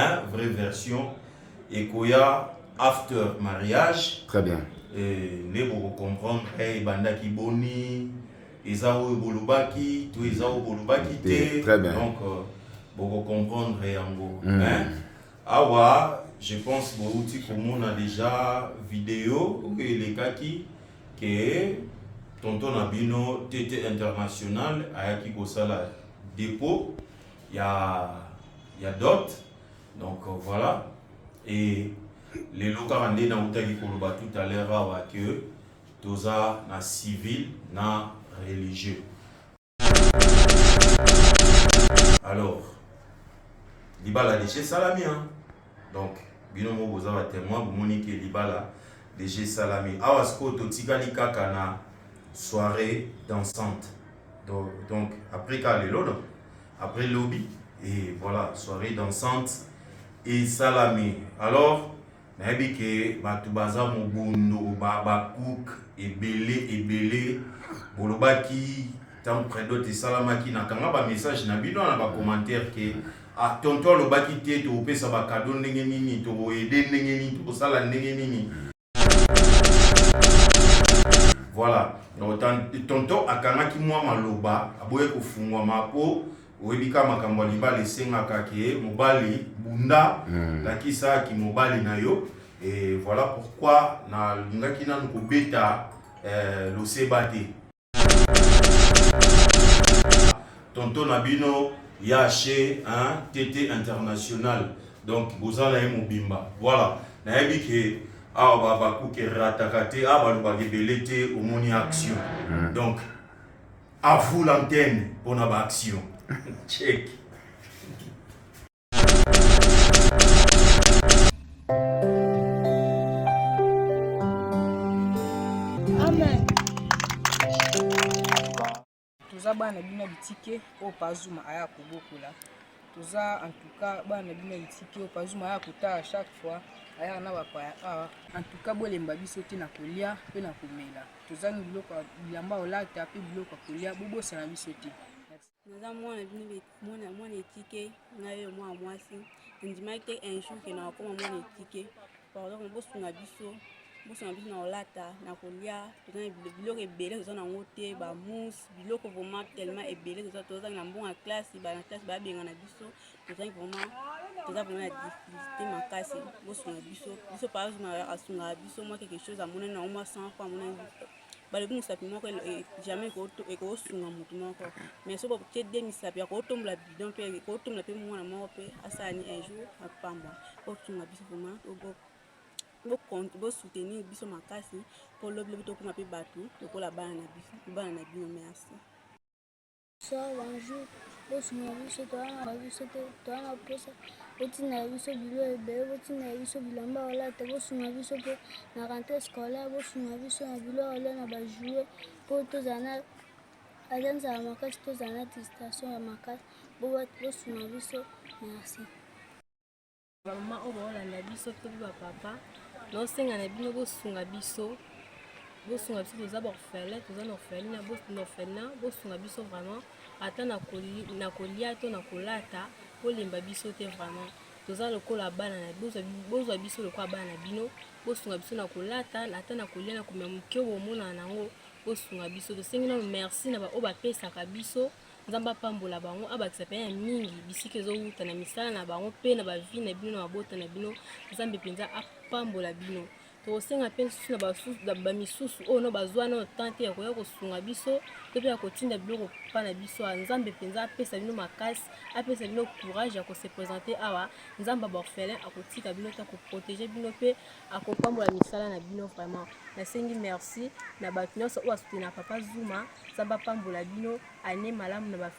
hein, vraie version. Et qu'il y a after mariage. Très bien. Et les pour comprendre, hey, banda qui boni, Ezao bolubaki, tout Ezao bolubaki te. Très bien. Donc, pour comprendre, yango. Hein? Awa, je pense que on a déjà vidéo et les kaki que tonton Nabino TT international ayaki kosala dépôt. Il y a d'autres. Donc voilà. Et les locaux rendés dans l'Outaki Koloba tout à l'heure que toza na civil na religieux. Alors, Libala DG Salami, hein? Donc, binomo boza va témoin pour monique Libala DG Salami. Awasko totikali kaka na soirée dansante. Donc après Kalelo, après lobby et voilà soirée dansante et Salami. Alors, nabi ke batubaza mubundo babakouk ebele bolobaki tant près d'autres salamaki na kanga ba message na bino na ba commentaire ke ah tonton lobaki te to pesa ba cadeau ndenge nini to aider ndenge nini to sala ndenge nini. Voilà, donc tonton akangaki mwa maloba aboye kufungwa mapo oebika makambo libala esengaka ke mobali bunda lakisa ki mobali na yo. Et voilà pourquoi na lingaki nanu kobeta losebate tonton Nabino yache hein TT international. Donc bozala e mobimba. Voilà, na yebi ke awa bakuke ratakate aba belé te omoni action. Donc à vous l'antenne pour notre action. Check. Amen. Toza bana bina bitike au pazuma aya kobokola. Toza en tout cas bana bina bitike au pazuma aya kota à chaque fois. Aya na bapaya en tout cas bolemba biso te na kolia pe na komela. Toza ni biloko bilamba olata pe biloko kolia bobo sana biso te. Naza mwana bini mwana etike na yo mwa mwasi ndimaki un jour que na koma mwana etike pardon bosunga biso na olata na kolia toza biloko ebele toza na ngote ba mousse biloko vraiment tellement ebele toza na mbonga classe ba na classe ba benga na biso toza vraiment na difficulté makasi bosunga biso par exemple asunga biso moi quelque chose à mon na moi 100 fois mon balobi misapi moko jamais ekosunga motu moko mais so boke de misapi akotombola bidon mpe ekotombola mpe mwana moko mpe asala ni un jour apamba osunga biso vraiment bosoutenir biso makasi mpo lobi tokoma mpe bato lokola bana na bino merci. So bonjour bosunga biso toana biso toana posa botina biso bilo ebele botina biso bilamba olata bosunga biso mpe na rentrée scolaire bosunga biso na bilo ole na bajouer mpo tozala azanzala makasi tozala na distraction ya makasi bosunga biso merci. Bamama oyo baolanda biso to bapapa nosenga na bino bosunga biso toza baorphelin toza na orphelin bosunga biso vraiment ata na kolia to na kolata bolemba biso te vraiment toza lokola bana na bozwa biso lokola bana na bino bosunga biso na kolata ata na kolia na komema moke bomona nango bosunga biso tosengi nano merci na baoyo bapesaka biso nzambe apambola bango abakisa mpe ya mingi bisika ezowuta na misala na bango mpe na bavi na bino na mabota na bino nzambe mpenza apambola bino tokosenga mpe lisusu na bamisusu oyo no bazwa nano tante ya koya kosunga biso to mpe ya kotinda biloko mpa na biso nzambe mpenza apesa bino makasi apesa bino courage ya kose présente awa nzambe baorphelin akotika bino te akoprotege bino mpe akopambola misala na bino vraiment nasengi merci na bato nyonso oyo asutena papa Zuma nzambe apambola bino ane malamu na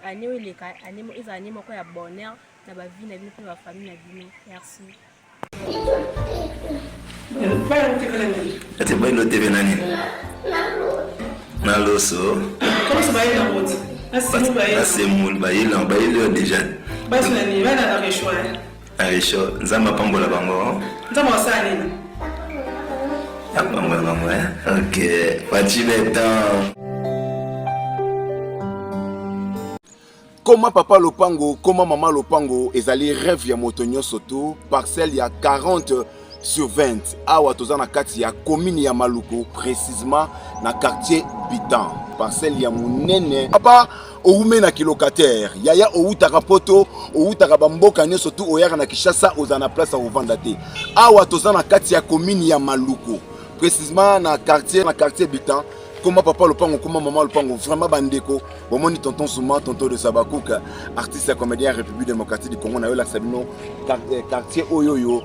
ane oyo eleka ezala ane moko ya bonheur na bavi na bino mpe na bafamille na bino merci. Ati bailo TV nani? Na loso. Comment ça va na route? Asemul bailo déjà. Basi nani bana na resho. Aresho nzamba pambola bango. Nzamba wasani nini? Pambola bango OK. Pas de temps. Comment papa Lopango, comment maman Lopango, ezali rêve ya motonyo soto, parcelle ya 40/20. Awa toza na kati ya commune ya Maluku, précisément na quartier Bitan. Parcelle ya munene. Papa oume na kilocataire, yaya outaka poto, outaka bamboka nyo soto oyaka na Kishasa oza na place à vendre te. Awa toza na kati ya commune ya Maluku, précisément na quartier Bitan. Comment papa Lopango, comment maman Lopango, vraiment bandeko. Bon, mon tonton Souma, tonton de Sabakouk, artiste et comédien République démocratique du Congo, Nayo Sabino, quartier Oyoyo,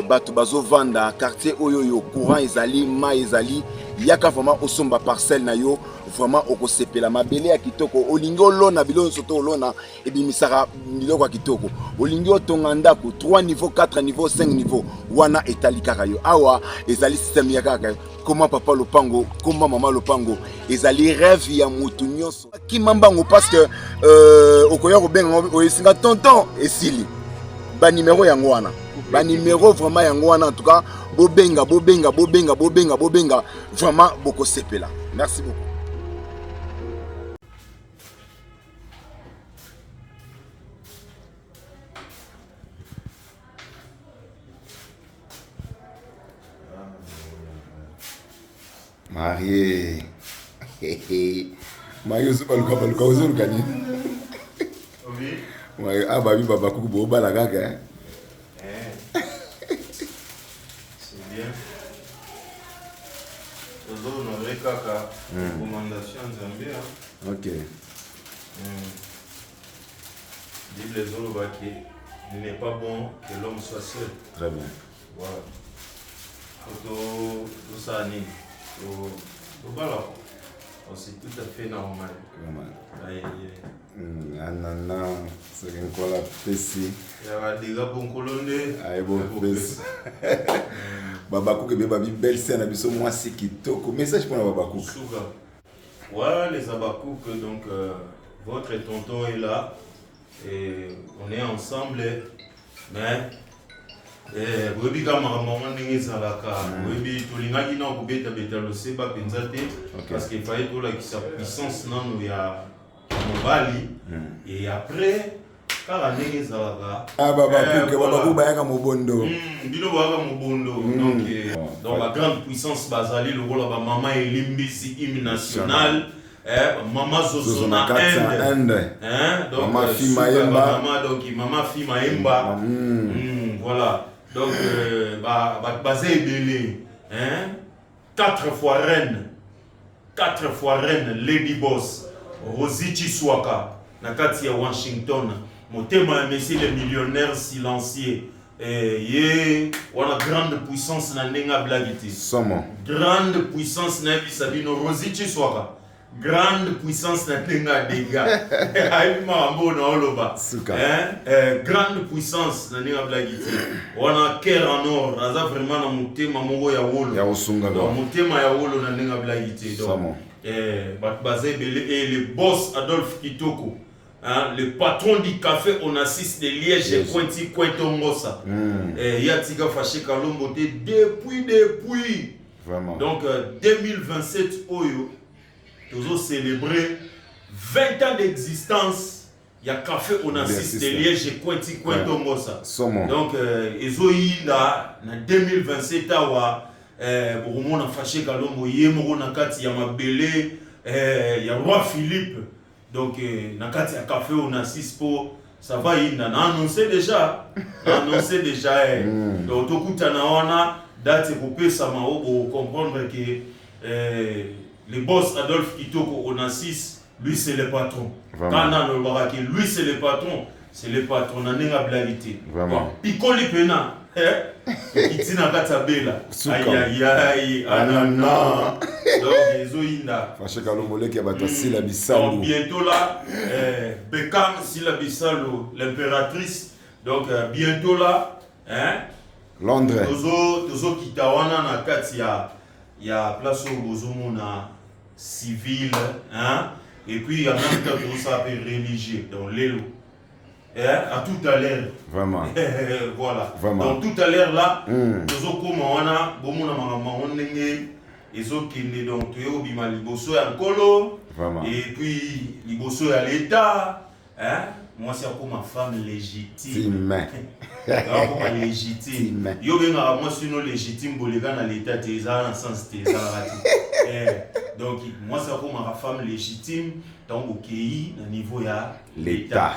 Bato Bazo Vanda, quartier Oyoyo, courant Ezali, Ma Ezali, Yaka vraiment Osomba parcelle Nayo, vraiment Okosepe la Mabele à Kitoko, Olingo Lona, Bilon Soto Lona, et Bimisara Miloko à Kitoko, Olingo Tongandako, 3 niveaux, 4 niveaux, 5 niveaux, Wana et Talikarayo, Awa, Ezali système Yaka. Comment papa Lopango, comment maman Lopango, ezali rêve ya mutu nyonso. Kimambango parce que okoya ko benga oyesinga tonton esili. Ba numéro yango wana. Ba numéro vraiment yango wana en tout cas bobenga vraiment boko sepela. Merci beaucoup. Marié. Marié aussi pas le cas aux autres gagner. Oui. Marié ah bah oui baba coucou bo bala gaga. C'est bien. Aux autres on aurait kaka recommandation Zambia. OK. Dit les autres qu'il n'est pas bon que l'homme soit seul. Très bien. Voilà. Tout ça ni. Voilà, c'est tout à fait normal. Anana, c'est une cola pessi. Il y a des gars bon colonné. Aïe bon pessi. Babakou que babi belle scène abisso moi c'est kitoko. Message pour la Babakou. Voilà les Abakouk, donc votre tonton est là et on est ensemble, mais webi kama maman ndenge zalaka webi tolingaki na kobeta beta lo seba penza te parce qu'il fallait tout la puissance nanu ya mobali et après kala ndenge zalaka Babakou bayaka mobondo bino bayaka mobondo donc la grande puissance bazali le rôle ba maman elimbisi hymne national maman Zozona Inde donc maman fi maemba donc maman fi maemba voilà. Donc, basé belé, 4 fois reine, Lady Boss, Rosie Chiswaka, Nakatia Washington, Motema Messi le millionnaire silencieux, on a grande puissance na nenga blagiti. Grande puissance na Bisabino, Rosie Chiswaka. Grande puissance na tenga dega grande puissance na nenga blagiti on a cœur en or naza vraiment na mutema moko ya wolo ya osunga donc mutema ya wolo na nenga blagiti donc basé belé et le boss Adolphe Kitoko le patron du café Onassis de Liège Pointi Kwentongosa Yatika Faché Kalombo depuis vraiment donc 2027 oyo nous avons célébré 20 ans d'existence. Il y a café Onassis de Liège et Kwenti Kwentongosa. Donc, ils ont eu là, en 2027, on a fâché Kalombo, on a kati Yamabele, il y a Roi Philippe. Donc, Nakati a café Onassis pour ça va, il a annoncé déjà. Donc, tout le monde date pour ça pour comprendre que. Le boss Adolphe Kitoko Onassis, lui c'est le patron. Kana no baraki, lui c'est le patron. C'est le patron na nenga blagité. Vraiment. Pikoli pena, itina katabela. Aïe anana. Donc ezoinda. Faché Kalombolé qui a battu Sila Bissalo. Bientôt là, Bekam Sila Bissalo, l'impératrice. Donc bientôt là, Londres. Tozo kitawana na katia. Il y a place au Bozomona civil, et puis il y a même temps ça peut religieux, donc l'élo. À tout à l'heure. Vraiment. Voilà. Vraiment. Donc tout à l'heure là, nous avons ils ont kiné donc tu es au bima liboso ya nkolo. Vraiment. Et puis liboso ya l'état, Hein? Moi, c'est pour ma femme légitime. Time. Légitime. Yo benga moi sinon légitime bolega na l'état tes dans sens tes donc moi c'est pour ma femme légitime donc au pays na niveau ya L'état.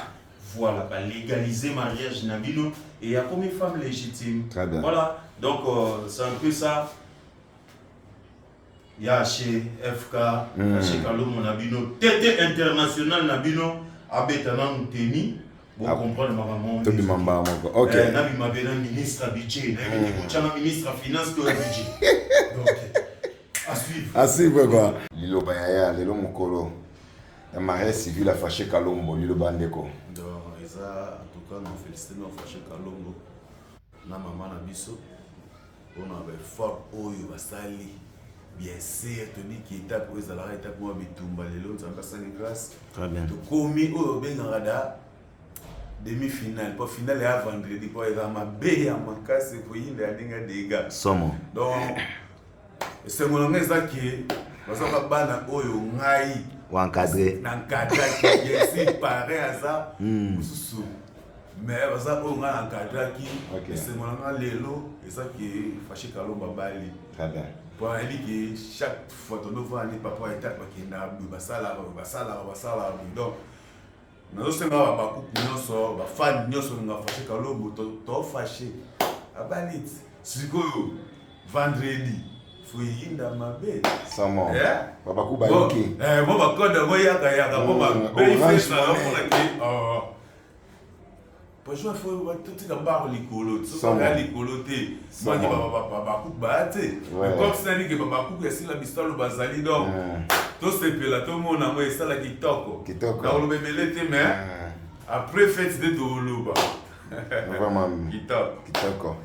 Voilà, bah, légaliser mariage nabino et il y a combien de femmes légitimes. Très bien. Voilà, donc c'est un peu ça. Il y a chez FK, chez Kalom Nabino, TT international Nabino, Abetana Mouteni, pour comprendre ma maman. Ok. Nabi Mabena ministre budget, Nabi ministre finance to budget. Donc, à suivre. À suivre quoi. Lilo Bayaya, Lilo Mokolo. La mariage civile a fâché Kalombo, Lilo Bandeko. Donc, ça, en tout cas, nous félicitons nous fâché Kalombo. Na maman Nabiso, on avait fort oyo basali. Bien sûr, tu dis qu'il étape où ils allaient étape moi bitumba les lots, ça va passer une grâce. Très bien. Tu commis au Bengarada demi-finale, pas finale à vendredi, pour être à ma baie à ma casse pour y aller des gars. Somo. Donc, c'est mon nom qui parce que bana oyo ngai Ou encadré. encadré bien sûr pareil à ça. Sous mais ça oyo ngai encadré qui c'est mon nom lelo et ça qui est fâché Kalomba Bali. Très bien. Pour dire que chaque fois que nous voyons les papas et tata qui n'a pas ça donc nous sommes beaucoup nous sommes fans nous sommes fâchés Kalombo to fâché à balit c'est que vendredi faut y dans ma bête Somo. Papa Kuba ok Yuki. bon bah quand on voit yaka bon bah il fait ça pour la qui pour jouer faut tout est d'abord les colots tout ça les colotés moi qui papa Kuba tu comme ça dit que papa Kuba c'est la bistole bazali donc tout ce peu là tout le monde a moi ça la kitoko dans le bébé mais après fête de Doloba Vraiment kitoko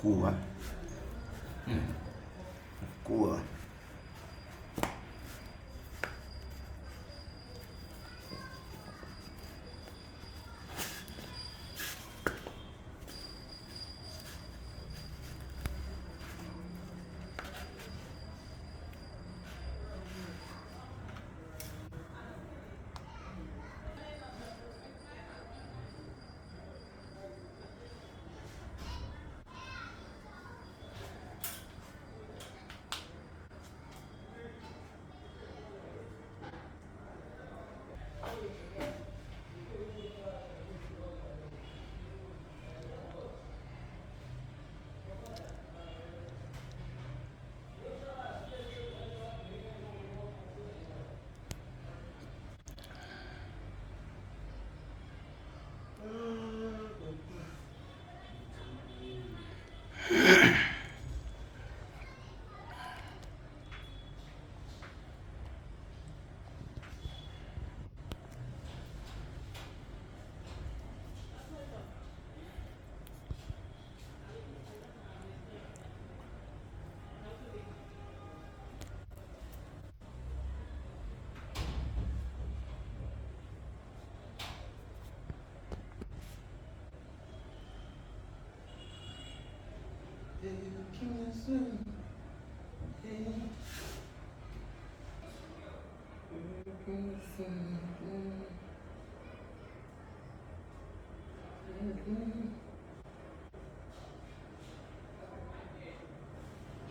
Cuba. Cuba.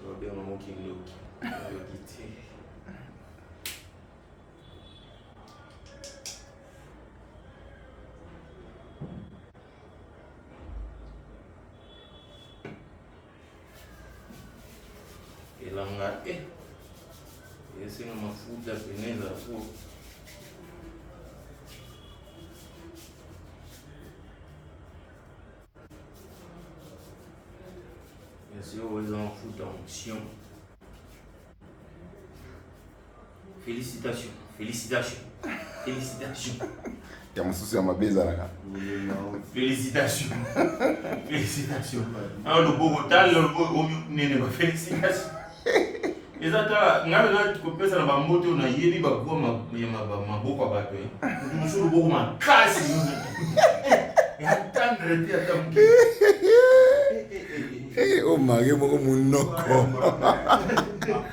Robert Maman King Loki. Elanga esse é uma fruta veneza pô. Esse é uma fruta onction. Félicitations, félicitations, félicitations. Tem uma sucia uma beza lá. Félicitations, félicitations. Ah, le Bogota, le Bogota, félicitations. Exatamente, na verdade, tu pensa na moto na yeni bagua maboko bato eh. Musuru boko makasi. Ya tendre ti atam. Oh mari moko munoko.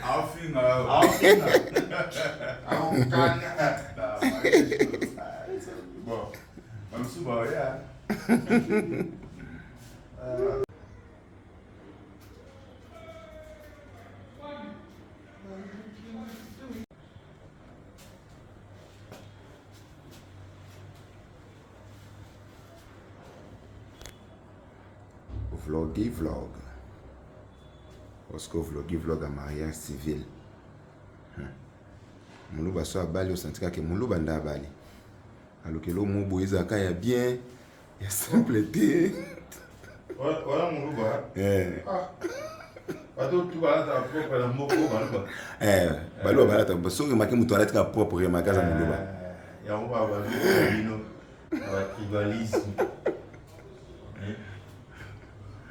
Afinga. Bon, vamos subir ya. Vlog. Parce que vlog à mariage civil. Muluba so abali au sentika ke muluba nda abali. Alors que l'homme moboiza kaya bien, ya simpleté. Voilà muluba. Bato tu vas ta propre la moko baluba. Baluba balata baso ke make muto alata propre ma casa muluba. Ya on va baluba la tribalisme.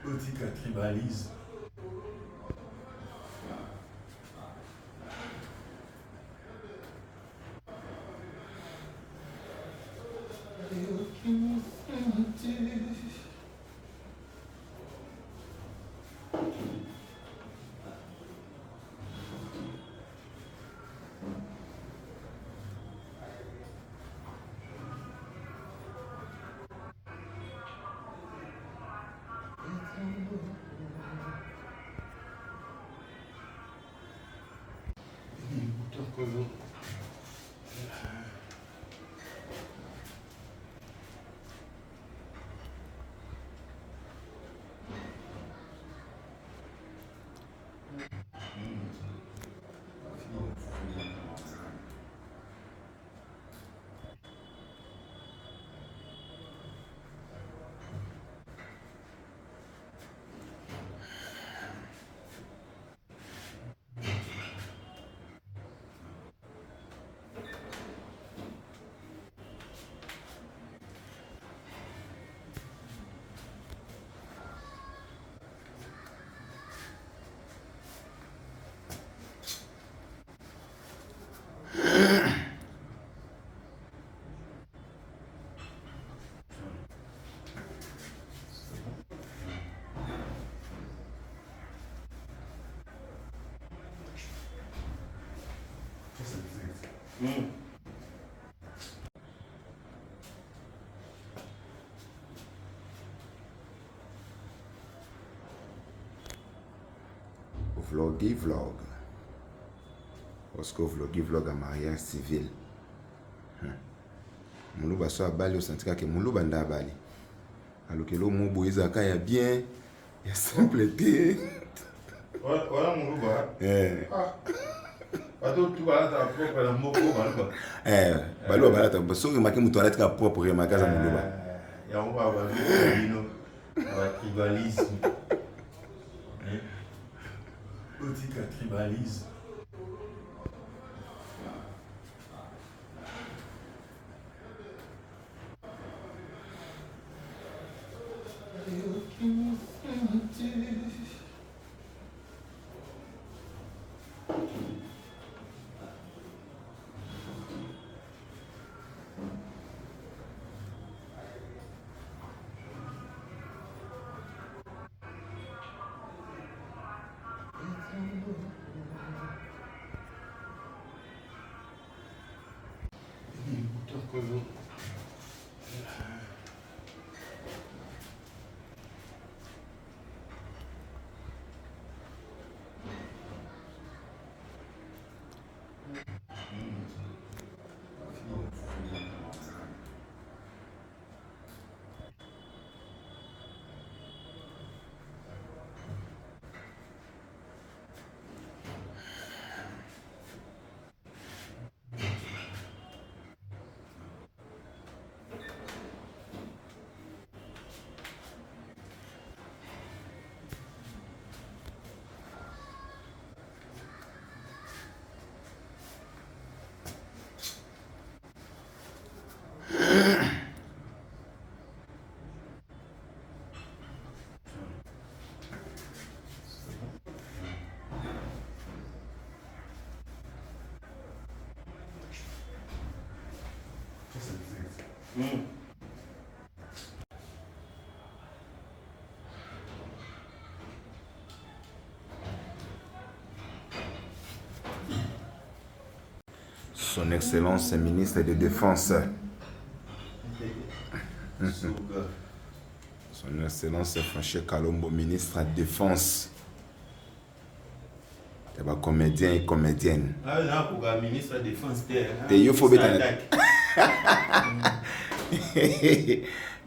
Otika tribalisme. Vlog. Parce que vlog à mariage civil. Muluba so abali au sentika ke muluba nda abali. Alors que l'homme moboiza kaya bien, ya simpleté. Voilà muluba. Bato tu vas ta propre la moko baluba. Baluba balata baso ke make muto alata propre ma casa muluba. Ya on va baluba la tribalisme. Otika tribalisme. Son Excellence ministre de Défense. Son Excellence Franché Kalombo, ministre de Défense. C'est pas comédien et comédienne. Ah, là, pour le ministre de la Défense, t'es yo faut bêta.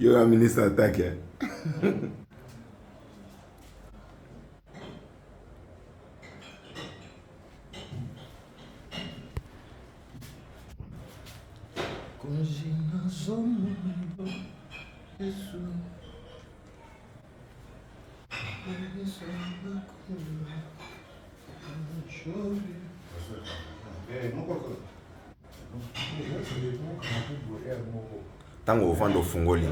Yo, un ministre attaque. Tango ufando ufungoli.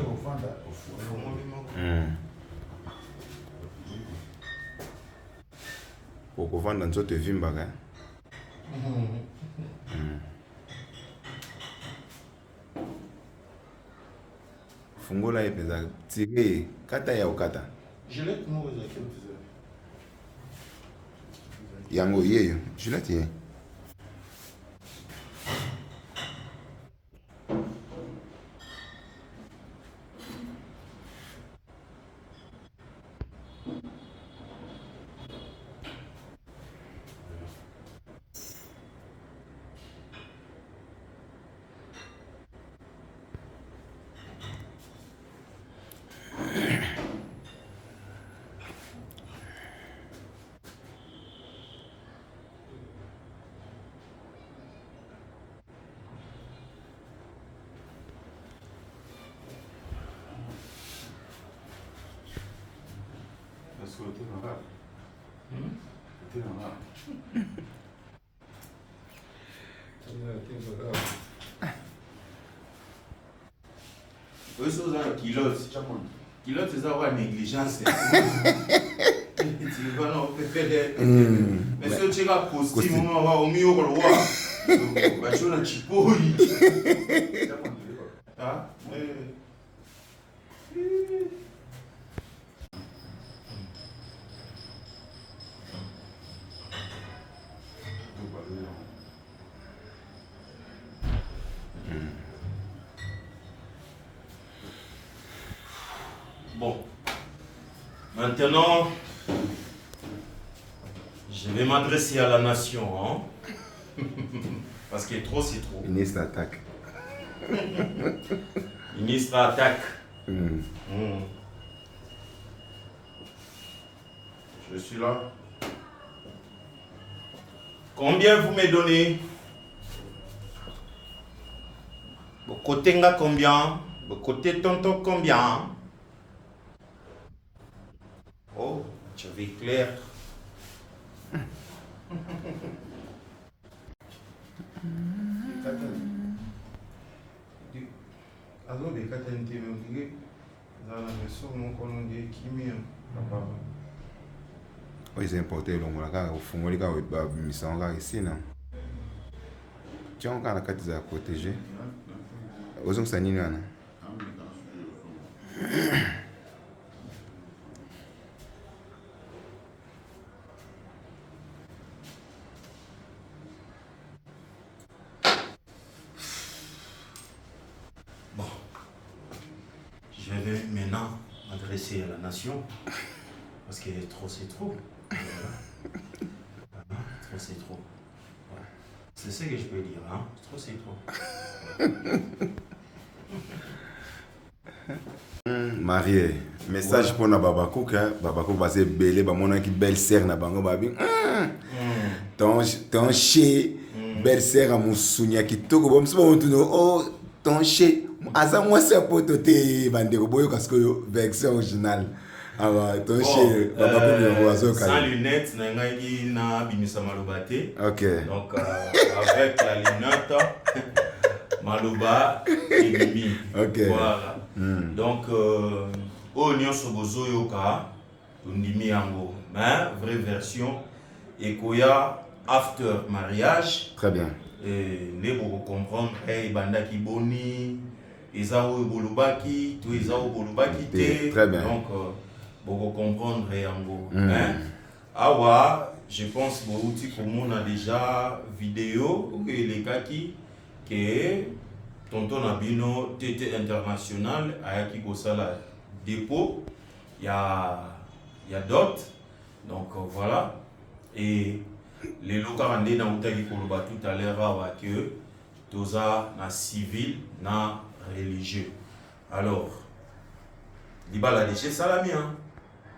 Ukuvanda nzote vimbaga. Fungola epeza tire kata ya ukata. Gillette mo za kitu. Yango yeyo, Gillette ye. Eux sont dans kilos. Kilos, c'est ça, négligence. Tu vas non faire mais si tu as costume, on va au mieux au roi. Tu as un chipouille. Ah, bon, maintenant, je vais m'adresser à la nation, hein? Parce que trop, c'est trop. Ministre attaque. Ministre attaque. Je suis là. Combien vous me donnez? Vos côtés nga combien? Vos côtés tonton combien? Oh, tu avais clair. Alors, les quatre intimes, dans la maison, mon colon de Kimi, papa. Oui, c'est important. Donc, on a fungoli ka ba mission ka ici na. Tu as encore la carte à protéger. Ozong sa nini wana. s'adresser à la nation. Parce que trop, c'est trop. Voilà. Trop, c'est trop. Voilà. C'est ce que je peux dire. Hein? Trop, c'est trop. Marié, message pour na Babakouk, Babakouk va se belé, ba mon qui belle sœur na bango babi. Ton chez belle sœur à Moussounia qui toko bom so on tuno oh ton chez asa moi c'est pour te bandeko boyo parce que version originale. Alors ton chez Babakouk le oiseau sans lunettes na ngai na bimisa malobate. OK. Donc avec la lunette Maloba et Mimi. OK. Voilà. Donc, au nyonso bozo yoka, undimi yango. Mais, vraie version, et koya after mariage. Très bien. Et ne beaucoup comprendre, hey, banda ki boni, ezao bolubaki, tout ezao bolubaki te. Très bien. Donc, beaucoup comprendre yango. Mais, awa, je pense que on a déjà vidéo, et les kaki, que tonton Nabino TT International ayaki kosala dépôt, il y a d'autres, donc voilà. Et les locaux rendés dans l'outil koloba tout à l'heure que toza na civil na religieux. Alors libala de chez Salami, hein?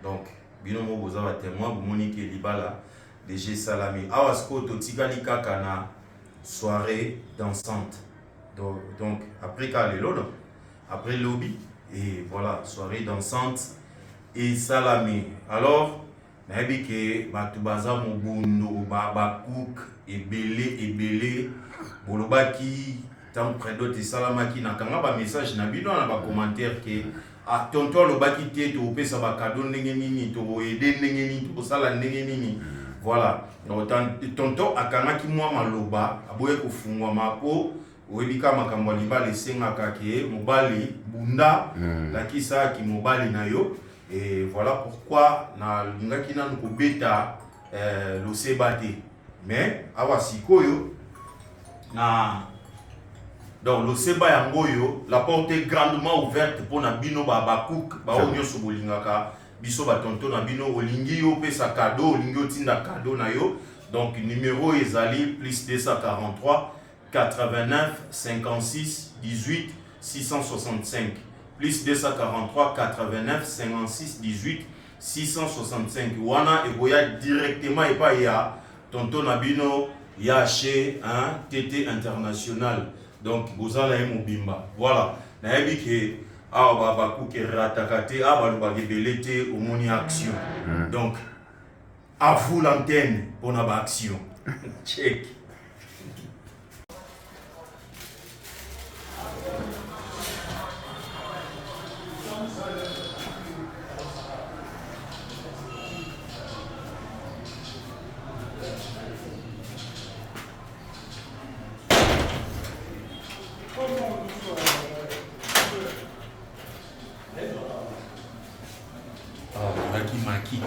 Donc bino mo boza ba témoin bu monique libala de chez Salami. Awasko to tikali kaka na soirée dansante. Donc après Kalelo, après lobby, et voilà, soirée dansante et Salami. Alors, nabi ke batubaza mubundo, babakouk, ebele, bolobaki, tant près d'autres salamaki, nakanga ba message nabino na ba commentaire ke ah tonton lobaki te to pesa ba cadeau ndenge nini to aider ndenge nini to sala ndenge nini. Voilà. Donc tonton akangaki moi maloba, aboye kufungwa mapo. Webika makambo libala esengaka ke mobali bunda lakisa ki mobali na yo, et voilà pourquoi na lingaki nanu kobeta loseba te. Mais awa sikoyo na donc loseba yango yo la porte est grandement ouverte pour na bino babakouk ba onyoso bolingaka biso ba tonton na bino olingi yo pesa cadeau olingi otinda cadeau na yo. Donc numéro ezali plus 243 89 56 18 665 plus 243 89 56 18 665. Wana eboya directement et pas ya tonton Nabino ya chez un TT International. Donc bozala mobimba. Voilà. Na yebi ke awa babaku ke ratakate aba ba gebelete omoni action. Donc à vous l'antenne pour na ba action. Check. Maki.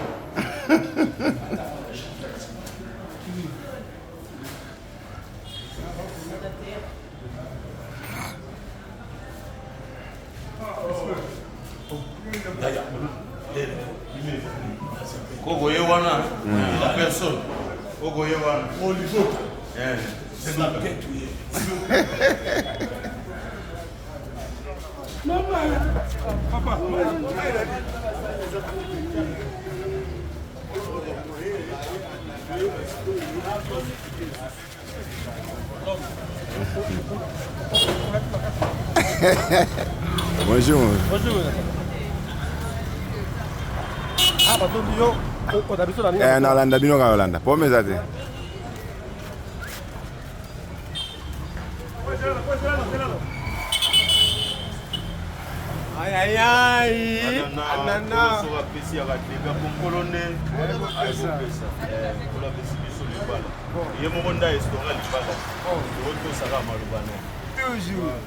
Kogoye wana la personne. Kogoye wana. Oh les autres. C'est la quête. Papa. Bonjour. Bonjour. Ah, pardon, yo. Na Holanda bino ka Holanda. Po mezate. Ay ay ay. Anana. So apesi ya bateka ponkolone. Ay pesa. Pour la pesi biso libala. Ye mo nda restaurant libala. Oh, to saka malubano. Toujours.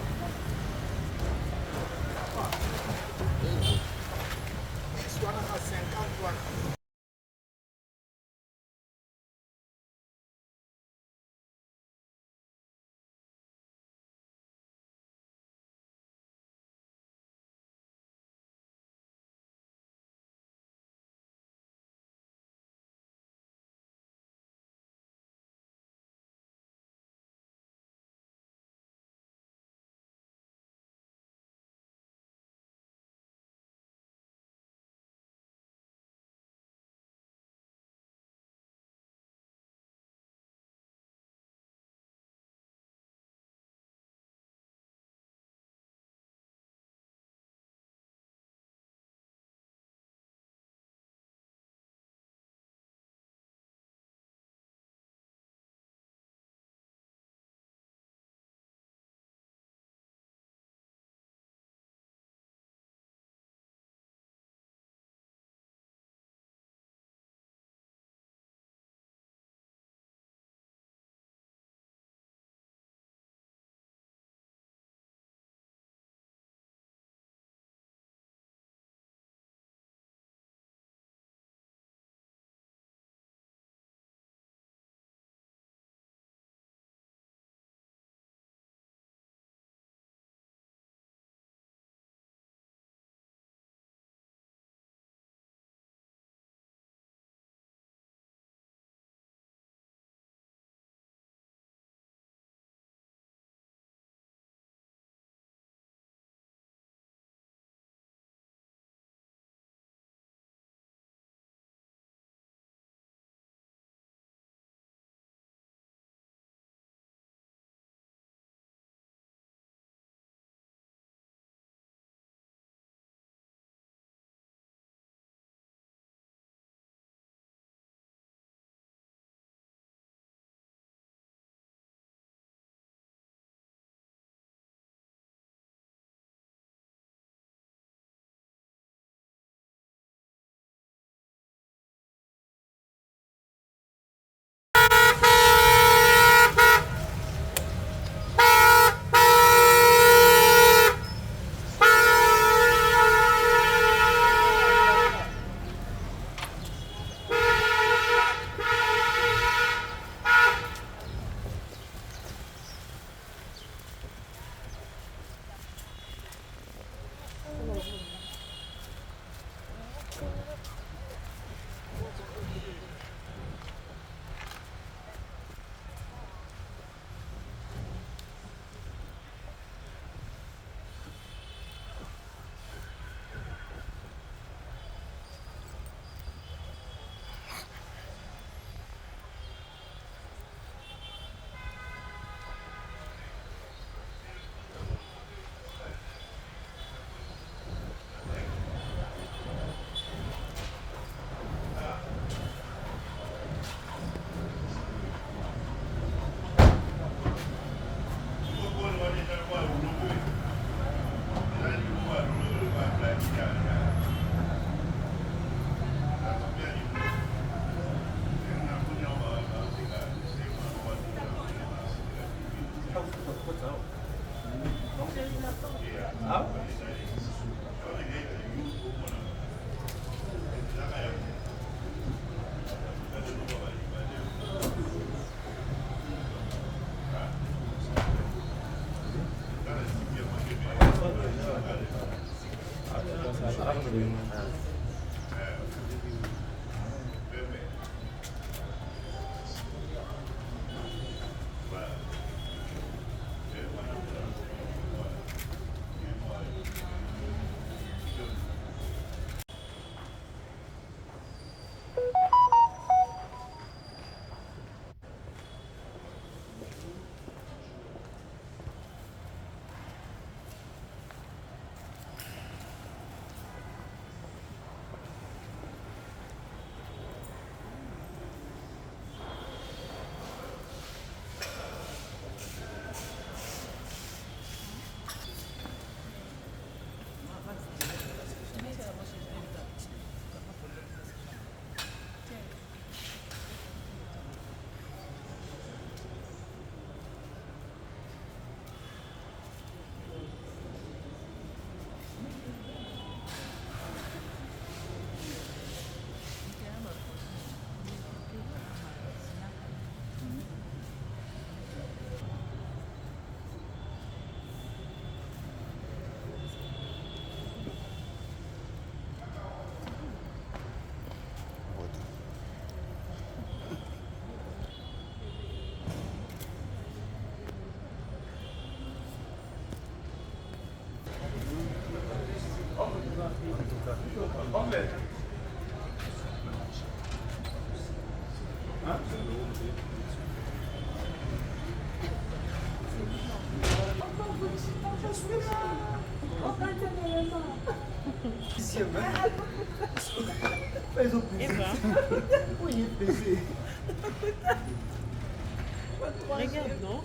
Regarde, non?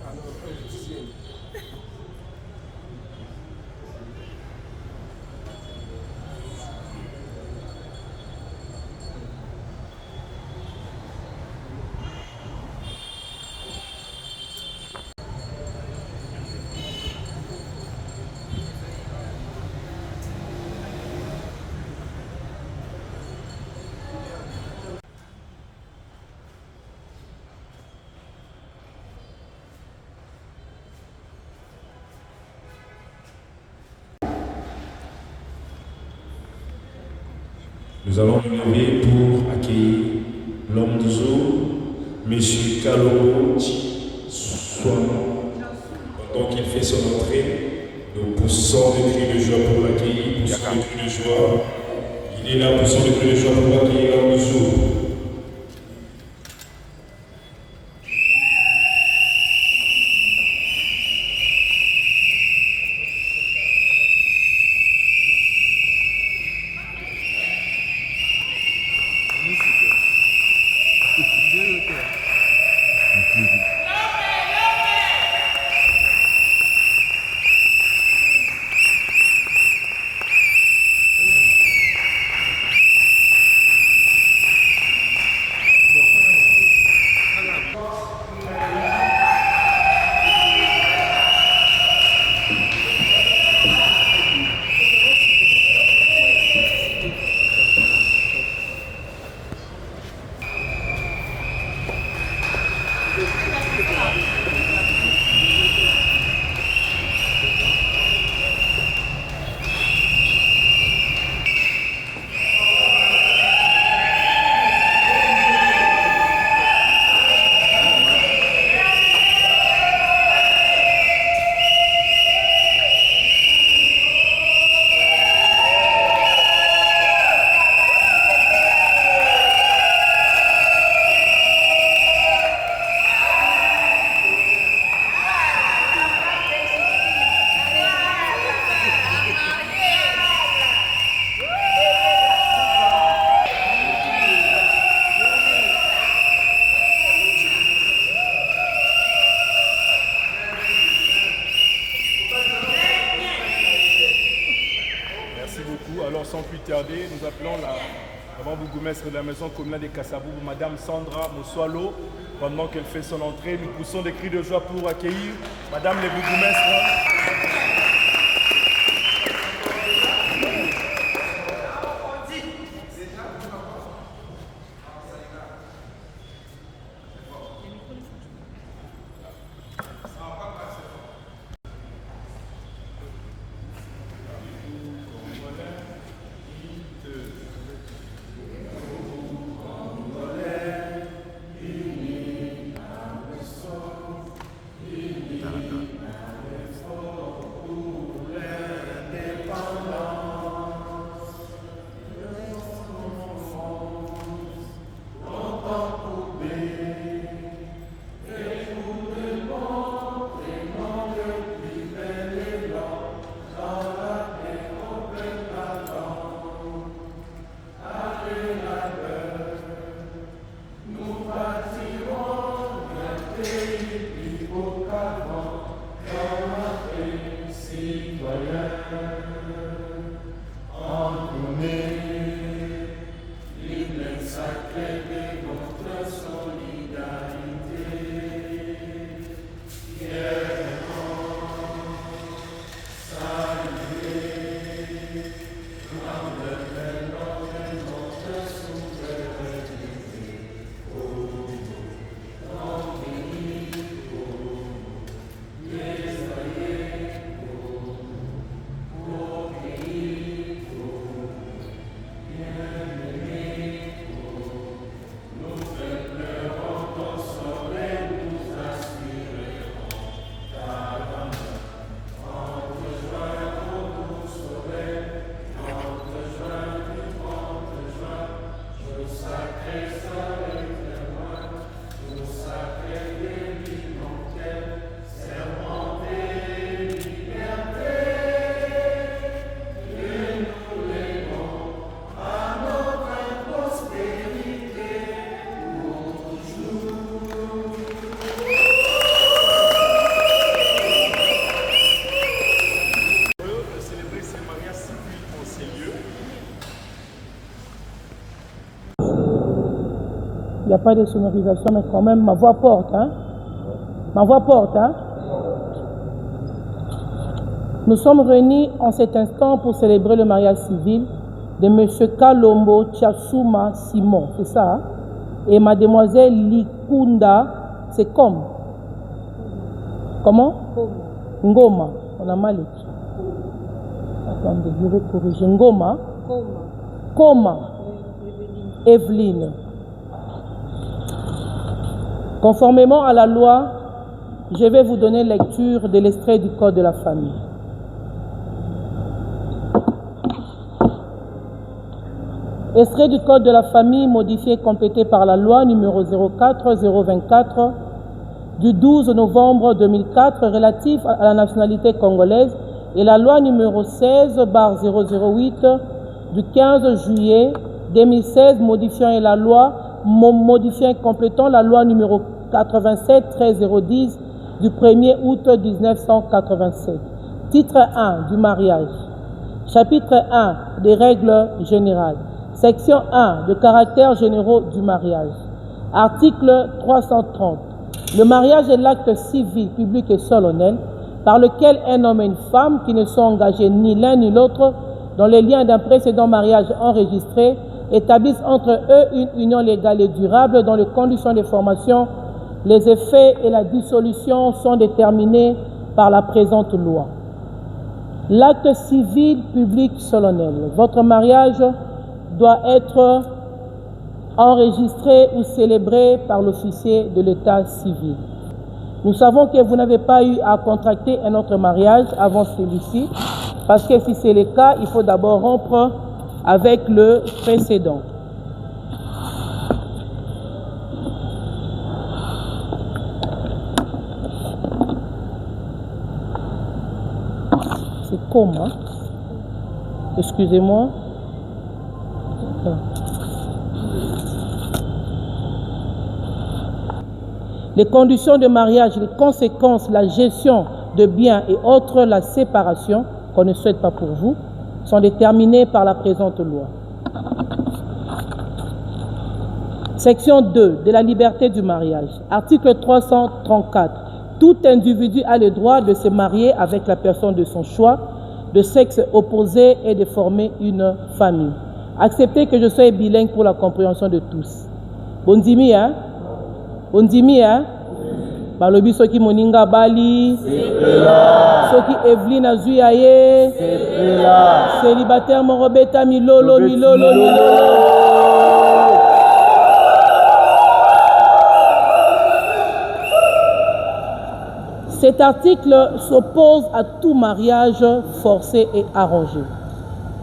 Nous allons nous lever pour accueillir l'homme du jour, M. Kalongo Soinon. Pendant qu'il fait son entrée, nous poussons des cris de joie pour l'accueillir, poussons des cris de joie. Il est là, poussons des cris de joie pour accueillir l'homme du jour. Sans plus tarder, nous appelons la bourgmestre de la maison communale des Kassabou, Madame Sandra Moswalo. Pendant qu'elle fait son entrée, nous poussons des cris de joie pour accueillir Madame les bourgmestres. Il n'y a pas de sonorisation, mais quand même, ma voix porte. Hein? Ma voix porte. Hein? Nous sommes réunis en cet instant pour célébrer le mariage civil de M. Kalombo Tchasouma Simon, c'est ça, hein? Et mademoiselle Likunda, c'est comme. Comment? Ngoma. On a mal écrit. Attendez, je vais corriger. Ngoma. Koma. Evelyne. Conformément à la loi, je vais vous donner lecture de l'extrait du Code de la famille. Extrait du Code de la famille modifié et complété par la loi numéro 04-024 du 12 novembre 2004 relatif à la nationalité congolaise et la loi numéro 16/008 du 15 juillet 2016 modifiant et la loi modifiant et complétant la loi numéro 87-010 du 1er août 1987. Titre 1 du mariage. Chapitre 1 des règles générales. Section 1 de caractères généraux du mariage. Article 330. Le mariage est l'acte civil, public et solennel par lequel un homme et une femme qui ne sont engagés ni l'un ni l'autre dans les liens d'un précédent mariage enregistré établissent entre eux une union légale et durable dont les conditions de formation, les effets et la dissolution sont déterminés par la présente loi. L'acte civil, public, solennel. Votre mariage doit être enregistré ou célébré par l'officier de l'état civil. Nous savons que vous n'avez pas eu à contracter un autre mariage avant celui-ci, parce que si c'est le cas, il faut d'abord rompre avec le précédent. C'est comment? Excusez-moi. Les conditions de mariage, les conséquences, la gestion de biens et autres, la séparation, qu'on ne souhaite pas pour vous, sont déterminées par la présente loi. Section 2 de la liberté du mariage. Article 334. Tout individu a le droit de se marier avec la personne de son choix, de sexe opposé et de former une famille. Acceptez que je sois bilingue pour la compréhension de tous. Bondimi, hein? Bondimi, hein? Balobi soki moninga bali. Soki Evelyne azuyaye. Célibataire morobeta milolo, milolo, milolo. Cet article s'oppose à tout mariage forcé et arrangé.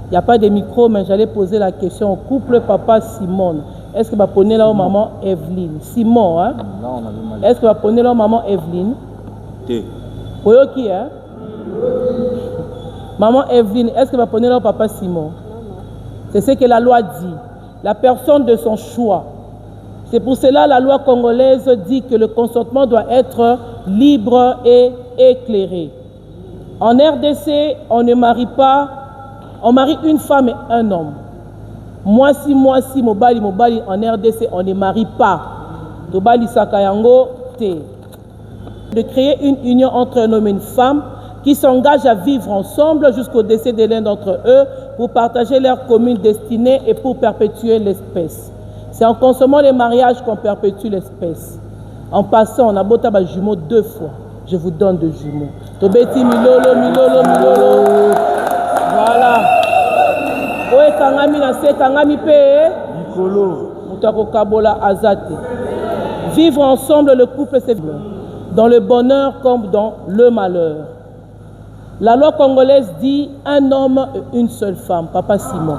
Il n'y a pas de micro, mais j'allais poser la question au couple papa Simone. Est-ce que va poner là au maman Evelyne? Simon, hein? Non, on a vu mal. Est-ce que va poner là au maman Evelyne? T. Oyoki, hein? Maman Evelyne, est-ce que va poner là au papa Simon? C'est ce que la loi dit. La personne de son choix. C'est pour cela la loi congolaise dit que le consentement doit être libre et éclairé. En RDC, on ne marie pas, on marie une femme et un homme. Moi si, mobali, en RDC, on ne marie pas. Tobali Sakayango, T. De créer une union entre un homme et une femme qui s'engagent à vivre ensemble jusqu'au décès de l'un d'entre eux pour partager leur commune destinée et pour perpétuer l'espèce. C'est en consommant les mariages qu'on perpétue l'espèce. En passant, on a beau tabac jumeaux 2 fois. Je vous donne 2 jumeaux. Tobeti milolo, milolo, milolo. Voilà. Oe kangami na se kangami pe. Nikolo. Mutako kabola azate. Vivre ensemble, le couple, c'est dans le bonheur comme dans le malheur. La loi congolaise dit un homme et une seule femme. Papa Simon.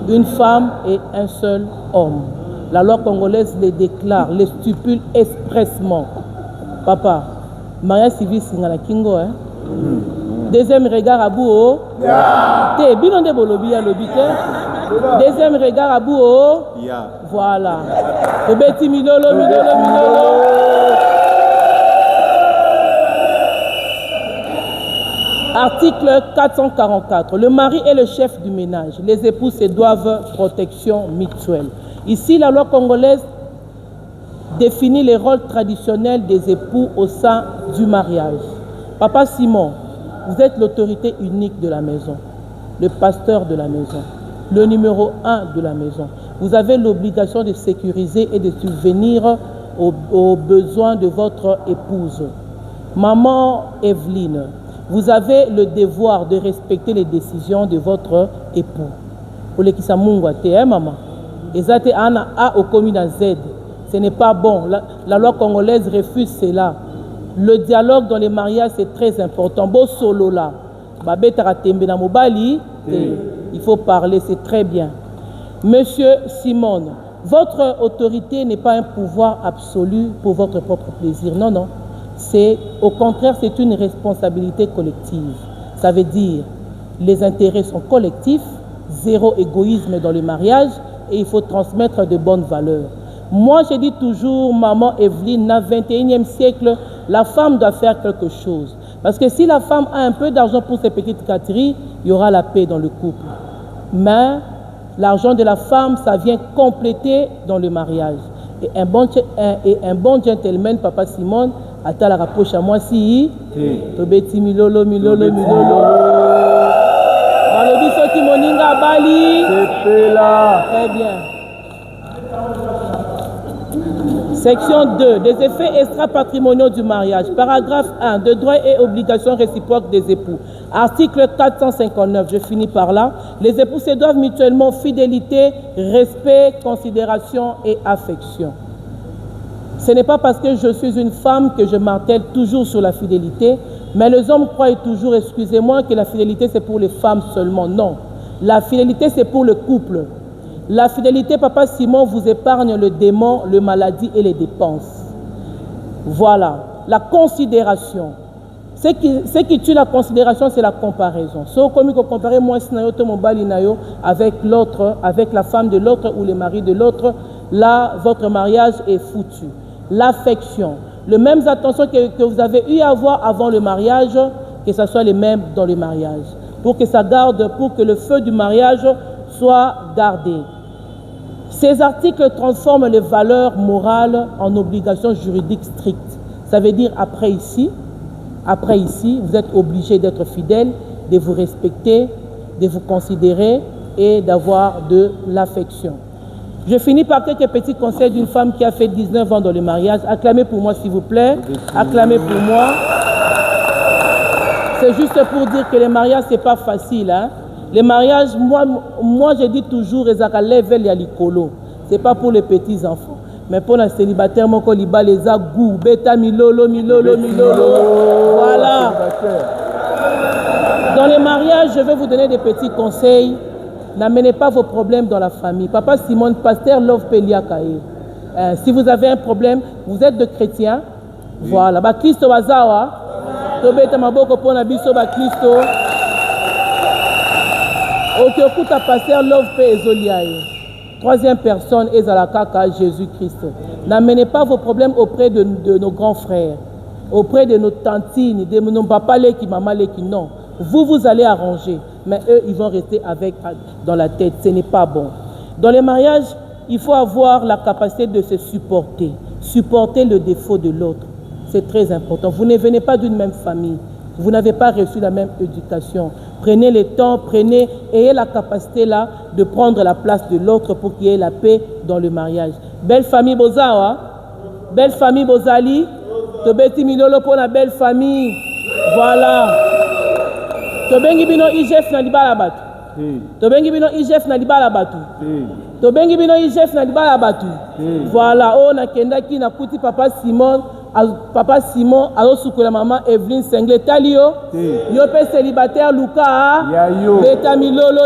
Une femme et un seul homme. La loi congolaise les déclare, les stipule expressement. Papa, mariage civil singala kingo, hein? Deuxième regard à bout, te binonde bolobi ya lobite. Deuxième regard à bout, voilà. Obeti milolo, milolo, milolo. Article 444. Le mari est le chef du ménage. Les époux se doivent protection mutuelle. Ici, la loi congolaise définit les rôles traditionnels des époux au sein du mariage. Papa Simon, vous êtes l'autorité unique de la maison, le pasteur de la maison, le numéro 1 de la maison. Vous avez l'obligation de sécuriser et de subvenir aux besoins de votre épouse. Maman Evelyne, vous avez le devoir de respecter les décisions de votre époux. Pour les qui sont maman. Ezate ana A au commun Z. Ce n'est pas bon. La loi congolaise refuse cela. Le dialogue dans les mariages, c'est très important. Bo solo là. Il faut parler, c'est très bien. Monsieur Simone, votre autorité n'est pas un pouvoir absolu pour votre propre plaisir. Non, non. Au contraire, c'est une responsabilité collective. Ça veut dire, les intérêts sont collectifs, zéro égoïsme dans le mariage, et il faut transmettre de bonnes valeurs. Moi, je dis toujours, maman Evelyne, dans le 21e siècle, la femme doit faire quelque chose. Parce que si la femme a un peu d'argent pour ses petites gâteries, il y aura la paix dans le couple. Mais l'argent de la femme, ça vient compléter dans le mariage. Et un bon gentleman, Papa Simone, attends la rapproche à moi si. Tobeti milolo. Malobi soki moninga bali. Très bien. Section 2. Des effets extra-patrimoniaux du mariage. Paragraphe 1. De droits et obligations réciproques des époux. Article 459. Je finis par là. Les époux se doivent mutuellement fidélité, respect, considération et affection. Ce n'est pas parce que je suis une femme que je martèle toujours sur la fidélité, mais les hommes croient toujours, excusez-moi, que la fidélité c'est pour les femmes seulement. Non. La fidélité c'est pour le couple. La fidélité, Papa Simon, vous épargne le démon, le maladie et les dépenses. Voilà. La considération. Ce qui tue la considération, c'est la comparaison. So, comme il faut comparer moi avec l'autre, avec la femme de l'autre ou le mari de l'autre, là, votre mariage est foutu. L'affection. Les mêmes attentions que vous avez eu à avoir avant le mariage, que ce soit les mêmes dans le mariage. Pour que ça garde, pour que le feu du mariage soit gardé. Ces articles transforment les valeurs morales en obligations juridiques strictes. Ça veut dire après ici, vous êtes obligé d'être fidèle, de vous respecter, de vous considérer et d'avoir de l'affection. Je finis par quelques petits conseils d'une femme qui a fait 19 ans dans le mariage. Acclamez pour moi s'il vous plaît. Acclamez pour moi. C'est juste pour dire que les mariages, ce n'est pas facile. Hein? Les mariages, moi je dis toujours, ce n'est pas pour les petits enfants. Mais pour les célibataires, mon coliba les a goût, bêta milolo. Voilà. Dans les mariages, je vais vous donner des petits conseils. N'amenez pas vos problèmes dans la famille. Papa Simone, pasteur Love Peliakae. Si vous avez un problème, vous êtes de chrétiens. Oui. Voilà. Ba Christo wazawa. Tobeta maboko pona biso ba Christo. Okiokuta pasteur Love Pe Ezoliae. Troisième personne, Ezalakaka, Jésus-Christ. N'amenez pas vos problèmes auprès de nos grands frères, auprès de nos tantines, de nos papas qui maman qui non. Vous allez arranger, mais eux, ils vont rester avec dans la tête. Ce n'est pas bon. Dans les mariages, il faut avoir la capacité de se supporter. Supporter le défaut de l'autre. C'est très important. Vous ne venez pas d'une même famille. Vous n'avez pas reçu la même éducation. Prenez le temps, ayez la capacité là de prendre la place de l'autre pour qu'il y ait la paix dans le mariage. Belle famille Bozawa, belle famille Bozali, Tobeti Milolo pour la belle famille. Voilà. Tobengi bino IGF na libala batu. Tobengi bino IGF na libala batu. Tobengi bino IGF na libala batu. Voilà. Oh na kendaki na kuti Papa Simon a maman Evelyne Sengle Talio. Yo pe célibataire Luka. Beta milolo.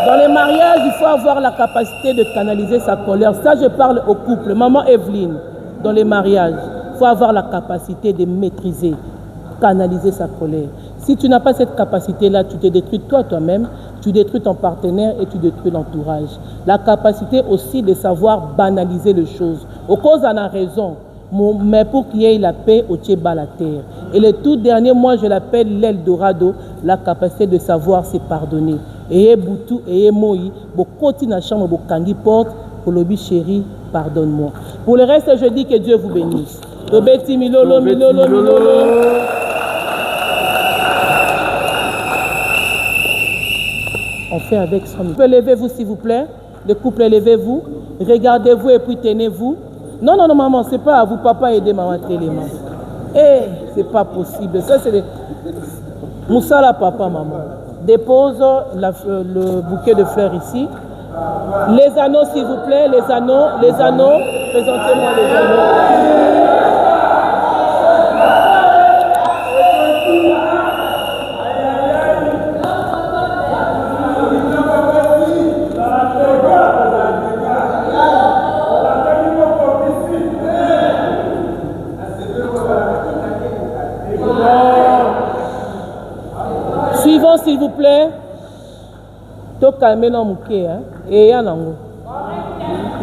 Dans les mariages, il faut avoir la capacité de canaliser sa colère. Ça, je parle au couple. Maman Evelyne, dans les mariages, il faut avoir la capacité de maîtriser, canaliser sa colère. Si tu n'as pas cette capacité-là, tu te détruis toi-même, tu détruis ton partenaire et tu détruis l'entourage. La capacité aussi de savoir banaliser les choses. Au cause en a raison. mais pour qu'il y ait la paix au Tchéba la terre. Et le tout dernier, moi je l'appelle l'Eldorado, la capacité de savoir se pardonner. Et Boutou, et Moï, Bokoti na chambre, Bokangi porte, pour le chéri, pardonne-moi. Pour le reste, je dis que Dieu vous bénisse. Tobeti milolo, milolo, milolo. On fait avec son. Levez-vous s'il vous plaît. Le couple, levez-vous. Regardez-vous et puis tenez-vous. Non, non, non, maman, c'est pas à vous, papa, aider maman à tenir les mains. Eh, c'est pas possible. Ça, c'est Moussala, papa, maman. Dépose le bouquet de fleurs ici. Les anneaux, s'il vous plaît, les anneaux. Présentez-moi les anneaux. Suivant, s'il vous plaît.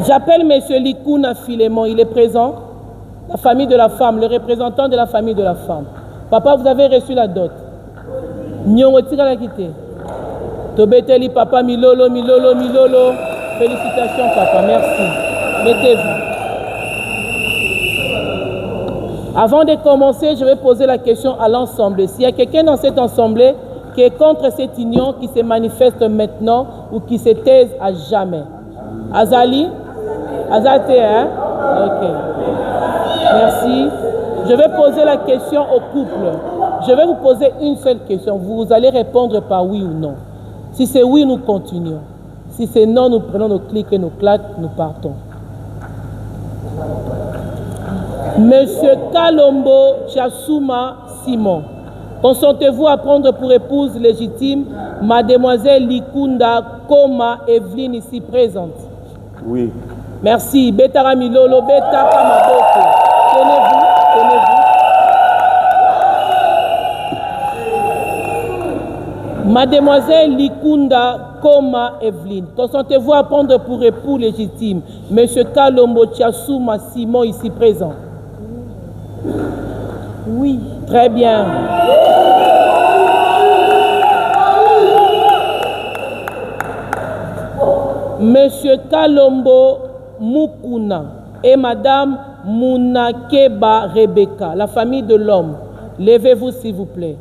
J'appelle M. Likouna Philémon, il est présent. La famille de la femme, le représentant de la famille de la femme. Papa, vous avez reçu la dot. Tobeteli, papa, milolo, milolo, milolo. Félicitations, papa, merci. Mettez-vous. Avant de commencer, je vais poser la question à l'ensemble. S'il y a quelqu'un dans cette assemblée qui est contre cette union qui se manifeste maintenant ou qui se taise à jamais. Azali? Azate, hein? Ok. Merci. Je vais poser la question au couple. Je vais vous poser une seule question. Vous allez répondre par oui ou non. Si c'est oui, nous continuons. Si c'est non, nous prenons nos clics et nos claques, nous partons. Monsieur Kalombo Tchasouma Simon, consentez-vous à prendre pour épouse légitime mademoiselle Likunda Koma Evelyne ici présente? Oui. Merci. Betara Milolo, Betaka Maboko. Tenez-vous, tenez-vous. Mademoiselle Likunda Koma Evelyne, consentez-vous à prendre pour époux légitime Monsieur Kalombo Tchasouma Simon ici présent? Oui. Très bien. Monsieur Kalombo Mukuna et Madame Munakeba Rebecca, la famille de l'homme, levez-vous s'il vous plaît.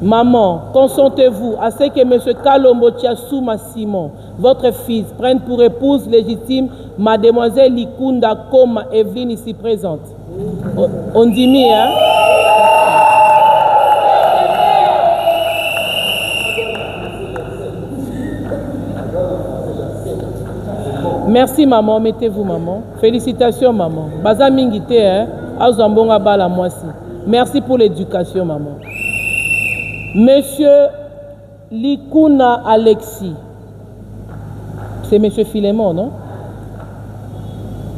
Maman, consentez-vous à ce que Monsieur Kalombo Tchasouma Simon, votre fils, prenne pour épouse légitime Mademoiselle Likunda Koma Evelyne ici présente? On dit mi, hein? Merci maman, mettez-vous maman. Félicitations maman. Baza mingite, hein? Azambonga bala moisi. Merci pour l'éducation maman. Monsieur Likuna Alexis. C'est Monsieur Philémon, non?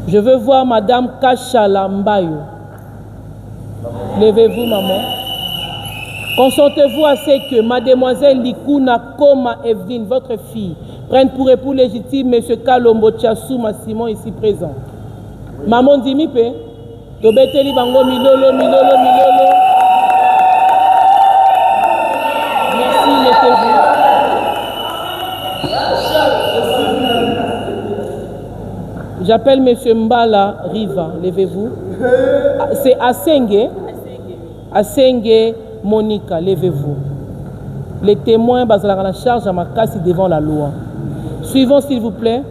Je veux voir Madame Kachala Mbayo. Levez-vous, maman. Consentez-vous à ce que Mademoiselle Likuna Koma Evelyne, votre fille, prenne pour époux légitime Monsieur Kalombo Tchasouma Simon ici présent? Maman Dimi pe. Tobeteli bango milolo, milolo, milolo. Merci, mettez-vous. J'appelle Monsieur Mbala Riva, levez-vous. C'est Asenge. Asenge Monica, levez-vous. Les témoins basent la charge à ma casse devant la loi. Suivons s'il vous plaît.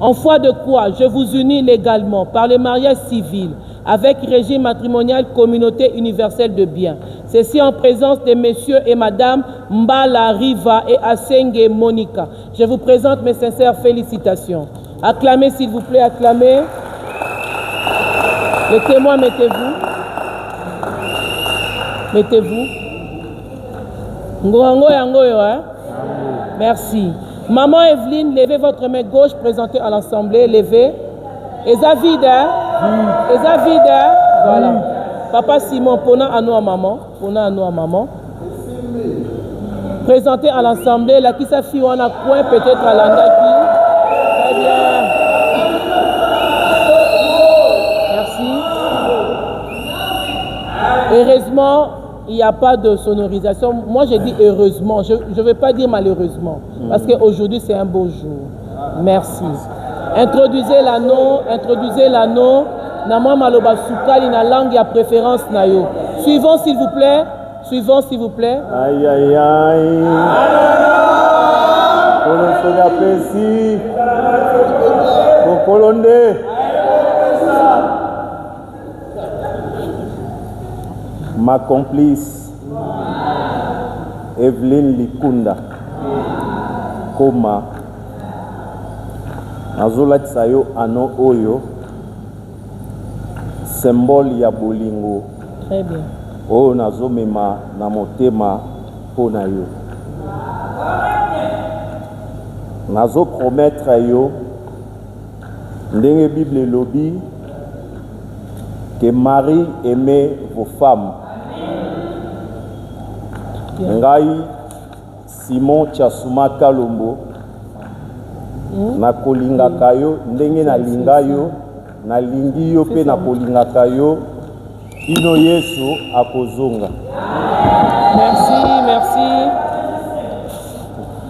En foi de quoi je vous unis légalement par le mariage civil avec régime matrimonial communauté universelle de biens. Ceci en présence de messieurs et madame Mbala Riva et Asenge Monica. Je vous présente mes sincères félicitations. Acclamez s'il vous plaît, acclamez. Les témoins, mettez-vous. Mettez-vous. Ngoango yangoyo, hein? Merci. Maman Evelyne, levez votre main gauche, présentez à l'Assemblée, levez. Eza vide, hein? Eza vide, hein? Voilà. Papa Simon, pona à nous à maman. Pona à nous à maman. Présentez à l'Assemblée, la qui s'affiche on a coin, peut-être à l'Andaki. Très bien. Merci. il n'y a pas de sonorisation. Moi, j'ai dit heureusement. Je ne veux pas dire malheureusement. Parce qu'aujourd'hui, c'est un beau jour. Merci. Introduisez l'anneau. Introduisez l'anneau. Nama maloba sukali na langue ya préférence na yo. Suivons, s'il vous plaît. Suivons, s'il vous plaît. Aïe, aïe, aïe. Kolonsoga pesi. Kolonde. Ma complice, Evelyne Likunda, Koma, nazolatisa yo ano oyo, symbole ya bolingo. Très bien. Oyo nazomema na motema pona yo. Nazo promettre yo, ndenge Bible lobi, que Marie aimait vos femmes. Ngai Simon Chasuma Kalombo na kolingaka yo ndenge na linga yo na lingi yo pe na kolingaka yo ino Yesu akozonga. Merci.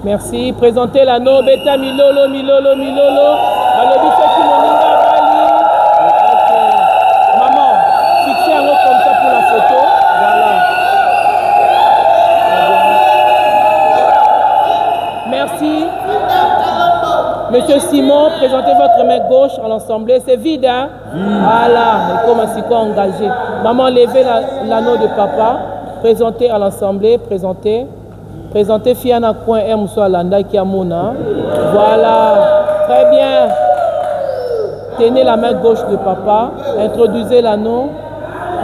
Merci. Présentez l'anneau. Beta milolo. Balobi soki moninga bali. Maman, fixez un mot comme ça pour la photo. Voilà. Merci. Monsieur Simon, présentez votre main gauche à l'Assemblée. C'est vide, hein? Voilà. Et comme ainsi quoi engagé. Maman, levez l'anneau de papa. Présentez à l'Assemblée. Présentez Fiana Coin M. Landa qui a Mona. Voilà. Très bien. Tenez la main gauche de papa. Introduisez l'anneau.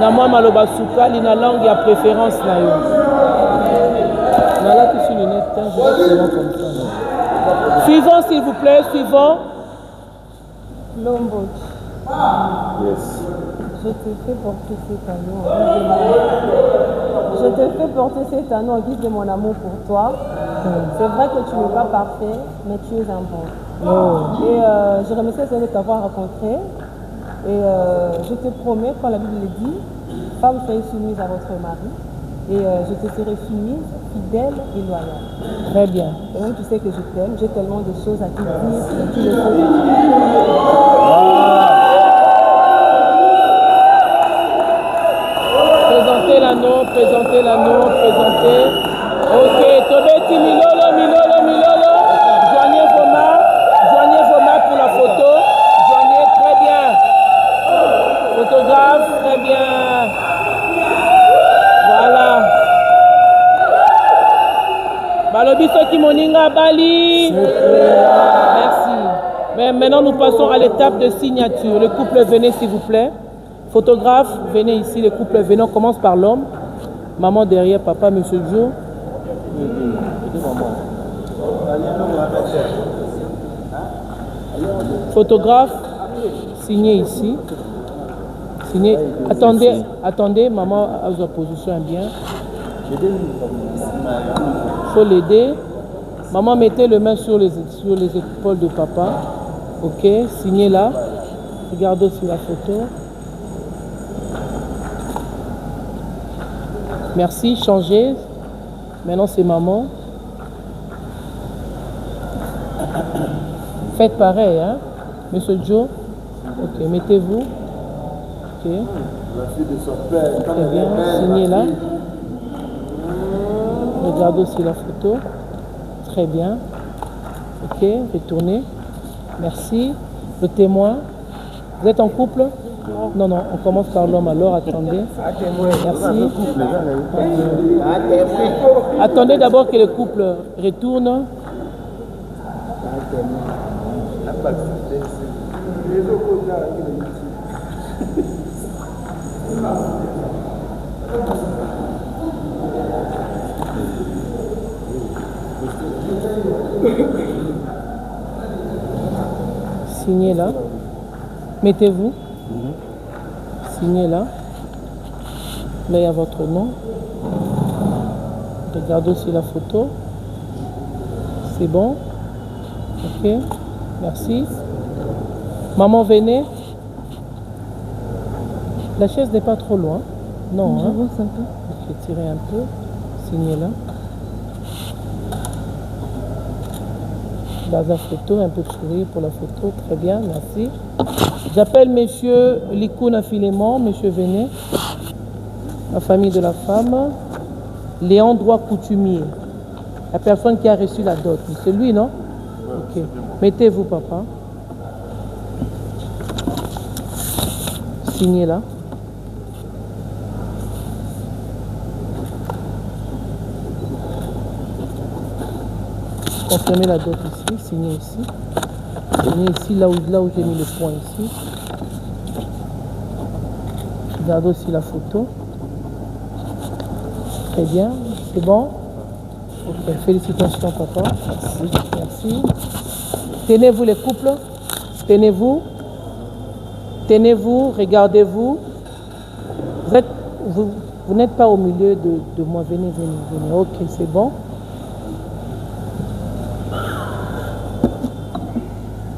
Namwa maloba suka, lina langue à préférence na yo. Nala qui sur le net, je vais comme ça. Suivant, s'il vous plaît, suivant. Lombo. Yes. Je te fais porter cet anneau en guise de mon... Je te fais porter cet anneau en guise de mon amour pour toi. C'est vrai que tu n'es pas parfait, mais tu es un bon. Et je remercie le Seigneur de t'avoir rencontré. Et je te promets, quand la Bible le dit, femme, soyez soumise à votre mari. Et je te serai soumise, fidèle et loyale. Très bien. Et même tu sais que je t'aime, j'ai tellement de choses à te dire et tu le sais. Présentez l'anneau. Ok, Tobeti Milolo. Joignez vos mains pour la photo. Joignez, très bien. Photographe, très bien. Voilà. Balobi soki moninga bali. Merci. Mais maintenant nous passons à l'étape de signature. Le couple, venez s'il vous plaît. Photographe, venez ici, le couple, venez. On commence par l'homme. Maman derrière, papa, monsieur Joe. Photographe, signez ici. Signez. Attendez, maman a sa position bien. Il faut l'aider. Maman, mettez les mains sur les épaules de papa. Ok, signez là. Regardez aussi la photo. Merci, changez. Maintenant, c'est maman. Faites pareil, hein. Monsieur Joe. Ok, mettez-vous. Ok. Très bien, signez là. Regardez aussi la photo. Très bien. Ok, retournez. Merci. Le témoin. Vous êtes en couple? Non, on commence par l'homme alors, attendez. Merci. Attendez d'abord que le couple retourne. Signez là. Mettez-vous. Signez là. Là, il y a votre nom. Regardez aussi la photo. C'est bon. Ok. Merci. Maman, venez. La chaise n'est pas trop loin. Non. Hein? Ok. s'étirer un peu. Signez là. Dans la photo, un peu de sourire pour la photo. Très bien, merci. J'appelle monsieur Likuna Philémon, monsieur Véné, la famille de la femme. Léon Droit Coutumier, la personne qui a reçu la dot. C'est lui, non? Ok. Mettez-vous, papa. Signez là. Confirmez la dot ici, signez ici. Signez ici, là où j'ai mis le point ici. Regardez aussi la photo. Très bien, c'est bon. Ok, félicitations papa. Merci, merci. Tenez-vous les couples. Tenez-vous. Tenez-vous, regardez-vous. Vous n'êtes pas au milieu de moi. Venez, venez, venez. Ok, c'est bon.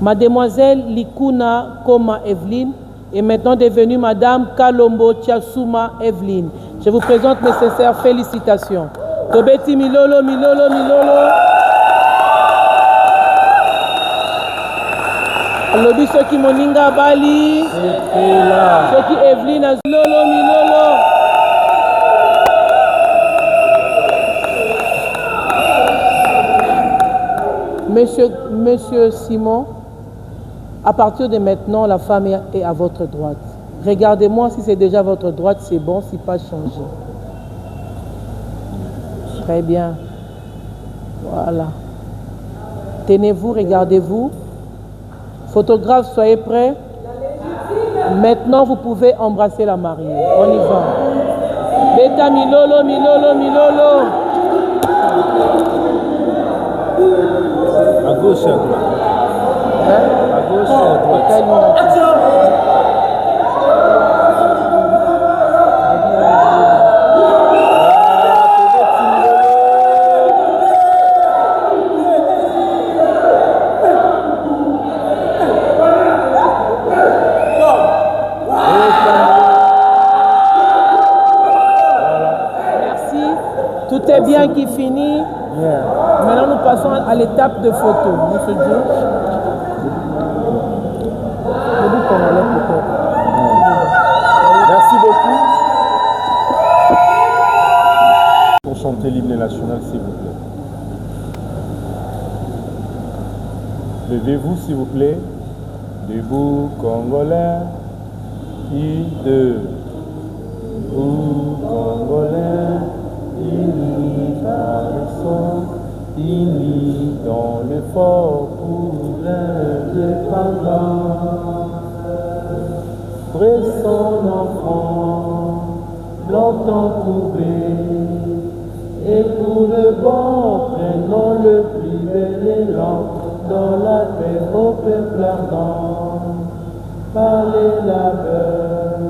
Mademoiselle Likuna Koma Evelyne est maintenant devenue Madame Kalombo Tiasuma Evelyne. Je vous présente mes sincères félicitations. Tobeti Milolo, Milolo, Milolo. Alobi Soki Moninga Bali. Soki Evelyne Azilolo, Milolo. Monsieur Simon, à partir de maintenant, la femme est à votre droite. Regardez-moi, si c'est déjà à votre droite, c'est bon, si pas changé. Très bien. Voilà. Tenez-vous, regardez-vous. Photographe, soyez prêts. Maintenant, vous pouvez embrasser la mariée. On y va. Beta Milolo, Milolo, Milolo. À gauche et à droite. À gauche et à droite. Merci. Tout est bien qui finit. Maintenant, nous passons à l'étape de photo. Monsieur Dieu. Merci beaucoup. Pour chanter l'hymne national, s'il vous plaît. Levez-vous, s'il vous plaît. Debout, Congolais. Debout, Congolais. Unis par le sang, unis dans l'effort pour l'indépendance. Pressons l'enfant, longtemps courbé, et pour le bon, prenons le plus bel élan, dans la paix au peuple ardent. Par les labeurs,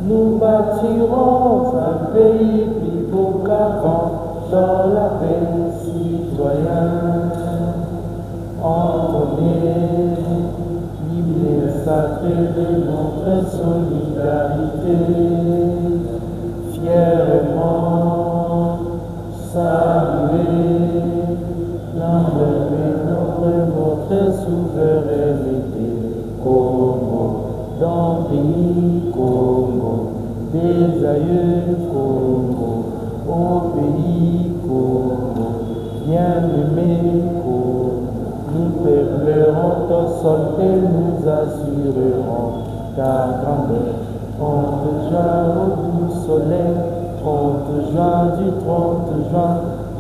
nous bâtirons un pays plus beau qu'avant, dans la paix citoyenne. Entonner l'hymne sacré de notre solidarité, fièrement saluer l'emblème de notre souveraineté. Congo, dans le pays Congo, des aïeux Congo, au pays Congo, bien-aimé Congo, nous peuplerons ton sol et nous assurerons ta grandeur. On te joint au doux soleil, on te joint du 30 juin,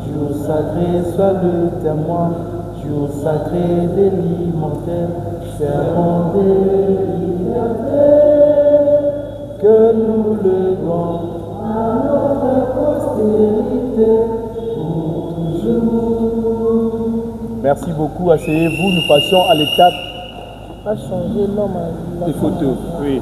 jour sacré soit le témoin, jour sacré de l'alimentaire, serment de liberté, que nous levons à notre postérité pour toujours. Merci beaucoup, asseyez-vous, nous passons à l'étape Pas changer l'homme. des photos. Oui.